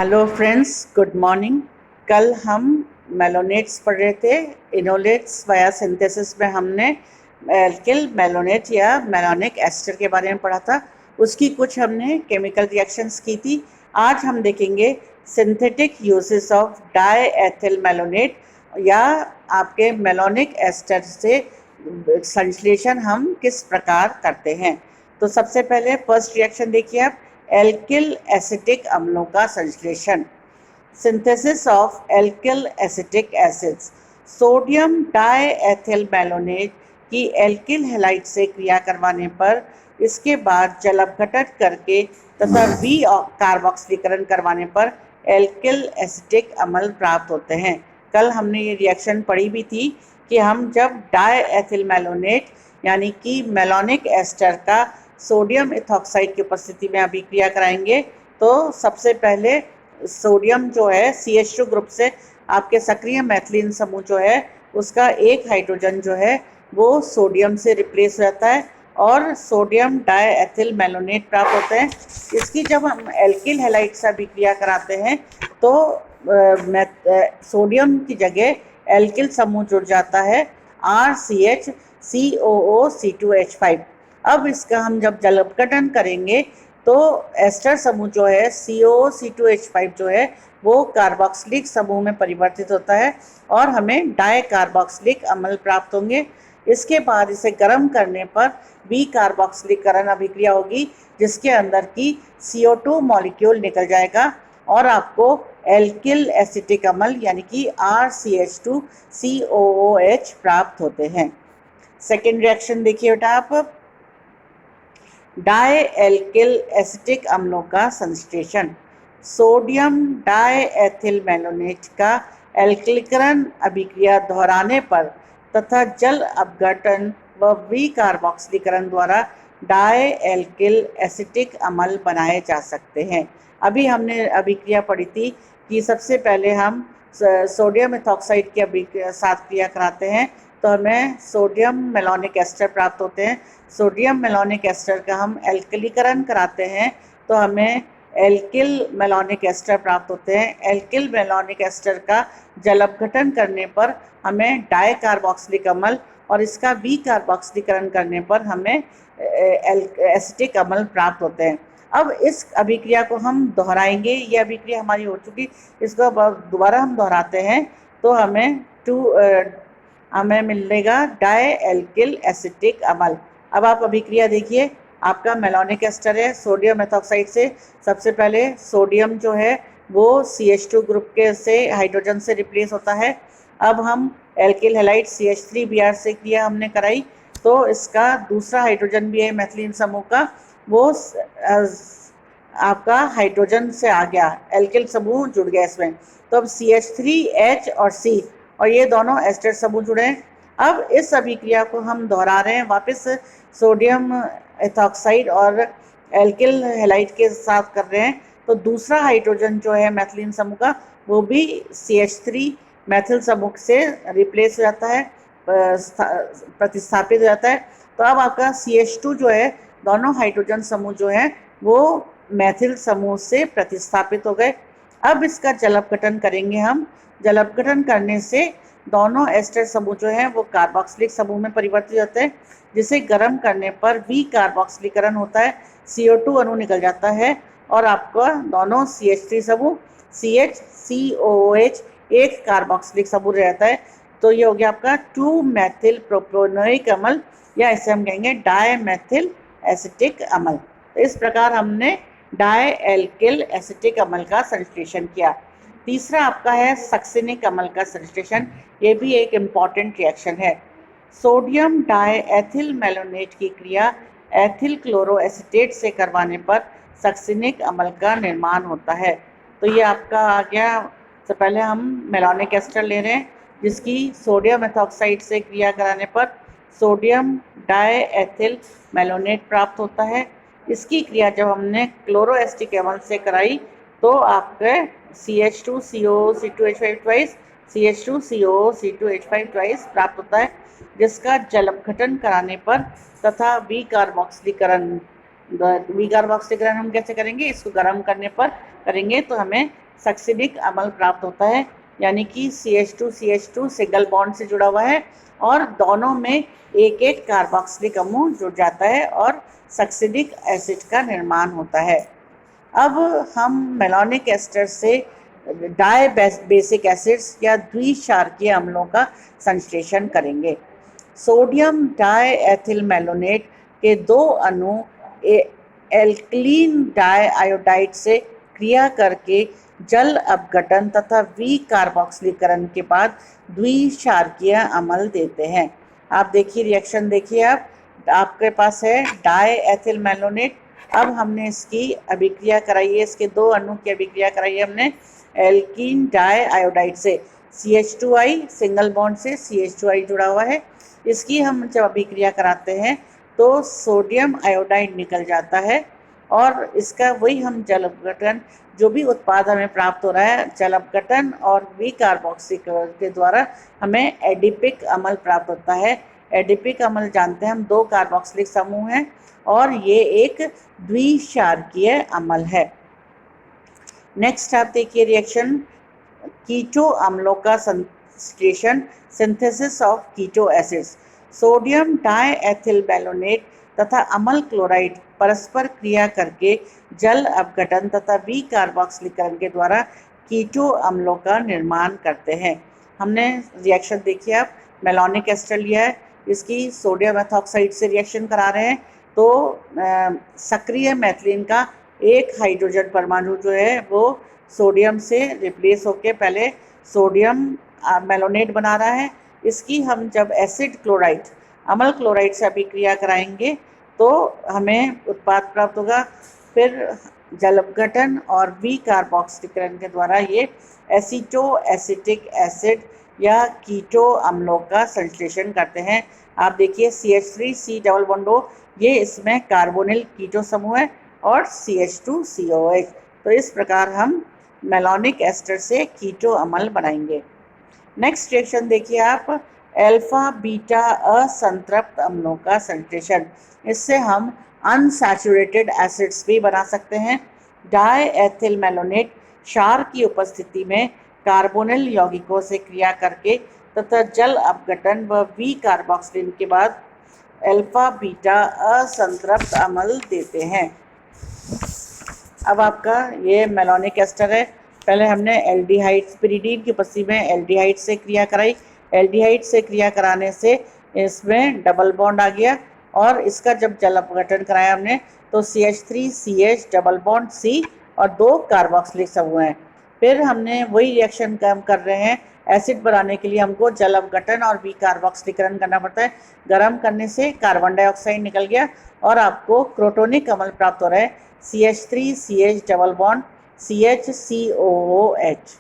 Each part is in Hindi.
Hello friends, good morning. कल हम मेलोनेट्स पढ़ रहे थे। इनोलेट्स वाया सिंथेसिस में हमने एल्किल मेलोनेट या मेलोनिक एस्टर के बारे में पढ़ा था। उसकी कुछ हमने केमिकल रिएक्शंस की थी। आज हम देखेंगे synthetic uses of die ethyl malonate या आपके मेलोनिक एस्टर से संश्लेषण हम किस प्रकार करते हैं। तो सबसे पहले फर्स्ट रिएक्शन देखिए आप, एल्किल एसिटिक अम्लों का संश्लेषण। Synthesis of alkyl acetic acids. Sodium diethyl malonate की एल्किल हैलाइड से क्रिया करवाने पर इसके बाद जल अपघटन करके तथा वी कार्बोक्सिलीकरण करवाने पर एल्किल एसिटिक अम्ल प्राप्त होते हैं। कल हमने ये रिएक्शन पढ़ी भी थी कि हम जब डाइएथिल मेलोनेट यानी कि मेलोनिक एस्टर का सोडियम इथॉक्साइड की उपस्थिति में अभिक्रिया कराएंगे तो सबसे पहले सोडियम जो है CH2 ग्रुप से आपके सक्रिय मैथिलीन समूह जो है उसका एक हाइड्रोजन जो है वो सोडियम से रिप्लेस हो जाता है और सोडियम डाइएथिल मेलोनेट प्राप्त होते हैं। इसकी जब हम एल्किल हैलाइड से अभिक्रिया कराते हैं तो सोडियम की जगह एल्किल समूह जुड़ जाता है RCH COO C2H5। अब इसका हम जब जल अपघटन करेंगे तो एस्टर समूह जो है COO C2H5 जो है वो कार्बोक्सिलिक समूह में परिवर्तित होता है और हमें डाई कार्बोक्सिलिक अम्ल प्राप्त होंगे। इसके बाद इसे गर्म करने पर बी कार्बोक्सिलीकरण अभिक्रिया होगी जिसके अंदर की CO2 मॉलिक्यूल निकल जाएगा और आपको एल्किल एसिटिक अम्ल यानी कि RCH2 COOH प्राप्त होते हैं। सेकेंड रिएक्शन देखिए बेटा आप, डाई एल्किल एसिटिक अम्लों का संश्लेषण। सोडियम डाइएथिल मेलोनेट का एल्किलीकरण अभिक्रिया दोहराने पर तथा जल अपघटन व विकार्बोक्सिलीकरण द्वारा डाई एल्किल एसिटिक अम्ल बनाए जा सकते हैं। अभी हमने अभिक्रिया पढ़ी थी कि सबसे पहले हम सोडियम इथॉक्साइड के साथ क्रिया कराते हैं तो हमें सोडियम मेलोनिक एस्टर प्राप्त होते हैं। सोडियम मेलोनिक एस्टर का हम एल्किलीकरण कराते हैं तो हमें एल्किल मेलोनिक एस्टर प्राप्त होते हैं। एल्किल मेलोनिक एस्टर का जल अपघटन करने पर हमें डाई कार्बोक्सिलिक अम्ल और इसका वी कार्बोक्सिलीकरण करने पर हमें एसिटिक अम्ल प्राप्त होते हैं। अब इस अभिक्रिया को हम दोहराएंगे। ये अभिक्रिया हमारी हो चुकी, इसको दोबारा हम दोहराते हैं तो हमें मिलेगा डाई एल्किल एसिटिक अम्ल। अब आप अभिक्रिया देखिए, आपका मेलोनिक एस्टर है सोडियम मेथॉक्साइड से। सबसे पहले सोडियम जो है वो CH2 ग्रुप के से हाइड्रोजन से रिप्लेस होता है। अब हम एल्किल हैलाइड CH3Br से क्रिया हमने कराई तो इसका दूसरा हाइड्रोजन भी है मैथिलीन समूह का, वो आपका हाइड्रोजन से आ गया, एल्किल समूह जुड़ गया इसमें। तो अब CH3H और C और ये दोनों एस्टर समूह जुड़े हैं। अब इस अभिक्रिया को हम दोहरा रहे हैं, वापस सोडियम इथॉक्साइड और एल्किल हैलाइड के साथ कर रहे हैं तो दूसरा हाइड्रोजन जो है मैथिलीन समूह का वो भी CH3 मैथिल समूह से रिप्लेस हो जाता है, प्रतिस्थापित हो जाता है। तो अब आपका CH2 जो है, दोनों हाइड्रोजन समूह जो है वो मैथिल समूह से प्रतिस्थापित हो गए। अब इसका जल अपघटन करेंगे हम। जल अपघटन करने से दोनों एस्टर समूह जो है वो कार्बोक्सिलिक समूह में परिवर्तित होते हैं जिसे गर्म करने पर वी कार्बोक्सिलीकरण होता है, CO2 अणु निकल जाता है और आपका दोनों CH3 समूह CH-COOH एक कार्बोक्सिलिक समूह रहता है। तो ये हो गया आपका 2 मैथिल प्रोपेनोइक अम्ल या इसे हम कहेंगे डाई मैथिल एसिटिक अम्ल। तो इस प्रकार हमने डाई एल्किल एसिटिक अम्ल का संश्लेषण किया। तीसरा आपका है सक्सिनिक अम्ल का संश्लेषण। ये भी एक इम्पॉर्टेंट रिएक्शन है। सोडियम डाइएथिल मेलोनेट की क्रिया एथिल क्लोरोएसिटेट से करवाने पर सक्सिनिक अम्ल का निर्माण होता है। तो ये आपका आ गया। तो पहले हम मेलोनिक एस्टर ले रहे हैं जिसकी सोडियम एथॉक्साइड से क्रिया कराने पर सोडियम डाइएथिल मेलोनेट प्राप्त होता है। इसकी क्रिया जब हमने क्लोरोएस्टिक अम्ल से कराई तो आपके CH2COO C2H5 twice CH2COO C2H5 twice प्राप्त होता है जिसका जल अपघटन कराने पर तथा वी कार्बोक्सिलीकरण हम कैसे करेंगे, इसको गर्म करने पर करेंगे तो हमें सक्सिडिक अम्ल प्राप्त होता है, यानी कि CH2 सिंगल बॉन्ड से जुड़ा हुआ है और दोनों में एक एक कार्बोक्सिलिक अणु जुड़ जाता है और सक्सिडिक एसिड का निर्माण होता है। अब हम मेलोनिक एस्टर से डाई बेसिक एसिड्स या द्विक्षारकीय अम्लों का संश्लेषण करेंगे। सोडियम डाई एथिल मेलोनेट के 2 अणु एल्कलीन डाई आयोडाइड से क्रिया करके जल अपघटन तथा विकार्बोक्सिलीकरण के बाद द्विक्षारकीय अम्ल देते हैं। आप देखिए रिएक्शन देखिए, आपके पास है डाई एथिल मेलोनेट। अब हमने इसकी अभिक्रिया कराई है, इसके 2 अणु की अभिक्रिया कराई है हमने एल्कीन डाई आयोडाइड से। CH2I सिंगल बॉन्ड से CH2I जुड़ा हुआ है। इसकी हम जब अभिक्रिया कराते हैं तो सोडियम आयोडाइड निकल जाता है और इसका वही हम जल अपघटन, जो भी उत्पाद हमें प्राप्त हो रहा है जल अपघटन और विकार्बोक्सीकरण के द्वारा हमें एडिपिक अम्ल प्राप्त होता है। एडिपिक अम्ल जानते हैं हम 2 कार्बोक्सिलिक समूह हैं और ये एक द्विक्षारकीय अम्ल है। नेक्स्ट आप देखिए रिएक्शन कीटो अम्लों का संश्लेषण, synthesis of keto acids. Sodium di ethyl malonate तथा अम्ल क्लोराइड परस्पर क्रिया करके जल अपघटन तथा विकार्बोक्सिलीकरण के द्वारा कीटो अम्लों का निर्माण करते हैं। हमने रिएक्शन देखिए, आप मेलोनिक एस्टर लिया है, इसकी सोडियम एथॉक्साइड से रिएक्शन करा रहे हैं तो सक्रिय मेथिलीन का एक हाइड्रोजन परमाणु जो है वो सोडियम से रिप्लेस होके पहले सोडियम मेलोनेट बना रहा है। इसकी हम जब एसिड क्लोराइड अम्ल क्लोराइड से अभिक्रिया कराएंगे तो हमें उत्पाद प्राप्त होगा। फिर जल अपघटन और विकार्बोक्सिलीकरण के द्वारा ये एसीटो एसिटिक एसिड या कीटो अम्लों का संश्लेषण करते हैं। आप देखिए CH3C डबल बॉन्ड O, ये इसमें कार्बोनिल कीटो समूह है और CH2COH। तो इस प्रकार हम मेलोनिक एस्टर से कीटो अम्ल बनाएंगे। नेक्स्ट रिएक्शन देखिए आप, अल्फा बीटा असंतृप्त अम्लों का संश्लेषण। इससे हम अनसैचुरेटेड एसिड्स भी बना सकते हैं। डाई एथिल मेलोनेट क्षार की उपस्थिति में कार्बोनिल यौगिकों से क्रिया करके तथा जल अपघटन व विकार्बोक्सिलीकरण के बाद अल्फा बीटा असंतृप्त अम्ल देते हैं। अब आपका ये मेलोनिक एस्टर है। पहले हमने एल्डिहाइड पिरिडीन की उपस्थिति में एल्डिहाइड से क्रिया कराई। एल्डिहाइड से क्रिया कराने से इसमें डबल बॉन्ड आ गया और इसका जब जल अपघटन कराया हमने तो CH3CH डबल बॉन्ड C और 2 कार्बोक्सिलिक समूह हैं। फिर हमने वही रिएक्शन कर रहे हैं, एसिड बनाने के लिए हमको जल अपघटन और विकार्बोक्सिलीकरण करना पड़ता है। गर्म करने से कार्बन डाइऑक्साइड निकल गया और आपको क्रोटोनिक अम्ल प्राप्त हो रहा है CH3CH double bond CHCOOH।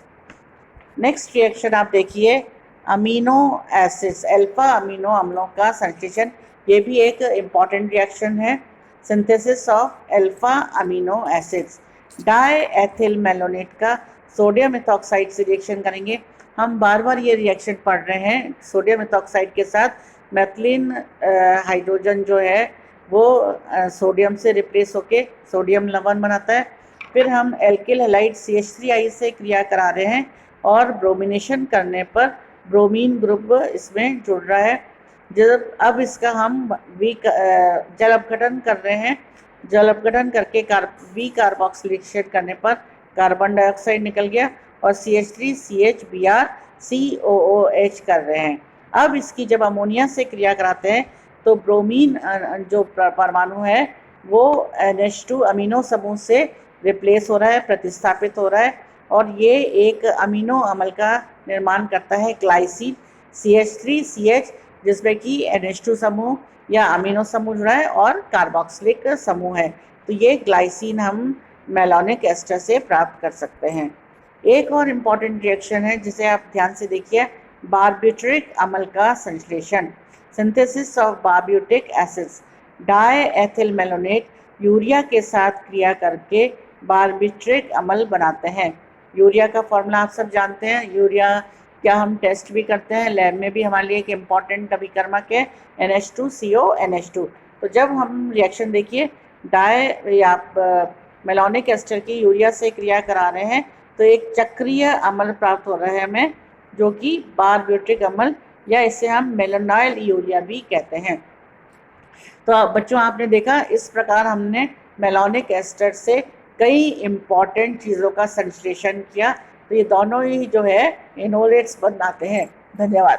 Next reaction आप देखिए, अमीनो एसिड्स अल्फा अमीनो अम्लों का संश्लेषण। ये भी एक इम्पॉर्टेंट रिएक्शन है, synthesis of alpha amino acids. Die ethyl malonate का सोडियम एथॉक्साइड से रिएक्शन करेंगे। हम बार बार ये रिएक्शन पढ़ रहे हैं। सोडियम एथॉक्साइड के साथ मेथिलीन हाइड्रोजन जो है वो सोडियम से रिप्लेस होके सोडियम लवण बनाता है। फिर हम एल्किल हैलाइड CH3I से क्रिया करा रहे हैं और ब्रोमिनेशन करने पर ब्रोमीन ग्रुप इसमें जुड़ रहा है। जब अब इसका हम जल अपघटन कर रहे हैं, जल अपघटन करके विकार्बोक्सिलेशन करने पर कार्बन डाइऑक्साइड निकल गया और CH3CH BrCOOH कर रहे हैं। अब इसकी जब अमोनिया से क्रिया कराते हैं तो ब्रोमीन जो परमाणु है वो NH2 अमीनो समूह से रिप्लेस हो रहा है, प्रतिस्थापित हो रहा है और ये एक अमीनो अम्ल का निर्माण करता है ग्लाइसिन CH3CH, जिसमें कि NH2 समूह या अमीनो समूह जुड़ा है और कार्बोक्सिलिक समूह है। तो ये ग्लाइसिन हम मेलोनिक एस्टर से प्राप्त कर सकते हैं। एक और इम्पॉर्टेंट रिएक्शन है जिसे आप ध्यान से देखिए, बारबिट्रिक अम्ल का संश्लेषण, synthesis of barbituric acids. Die ethyl malonate urea के साथ क्रिया करके बारबिट्रिक अम्ल बनाते हैं। यूरिया का फॉर्मूला आप सब जानते हैं। यूरिया क्या हम टेस्ट भी करते हैं, लैब में भी हमारे लिए एक इम्पॉर्टेंट अभिकर्मक है NH2CO NH2। तो जब हम रिएक्शन देखिए डाई या मेलोनिक एस्टर की यूरिया से क्रिया करा रहे हैं तो एक चक्रीय अम्ल प्राप्त हो रहा है हमें, जो कि बारब्यूटिक अम्ल या इसे हम मेलानाइल यूरिया भी कहते हैं। तो बच्चों आपने देखा इस प्रकार हमने मेलानिक एस्टर से कई इम्पॉर्टेंट चीज़ों का संश्लेषण किया। तो ये दोनों ही जो है इनोलेट्स बनाते हैं। धन्यवाद।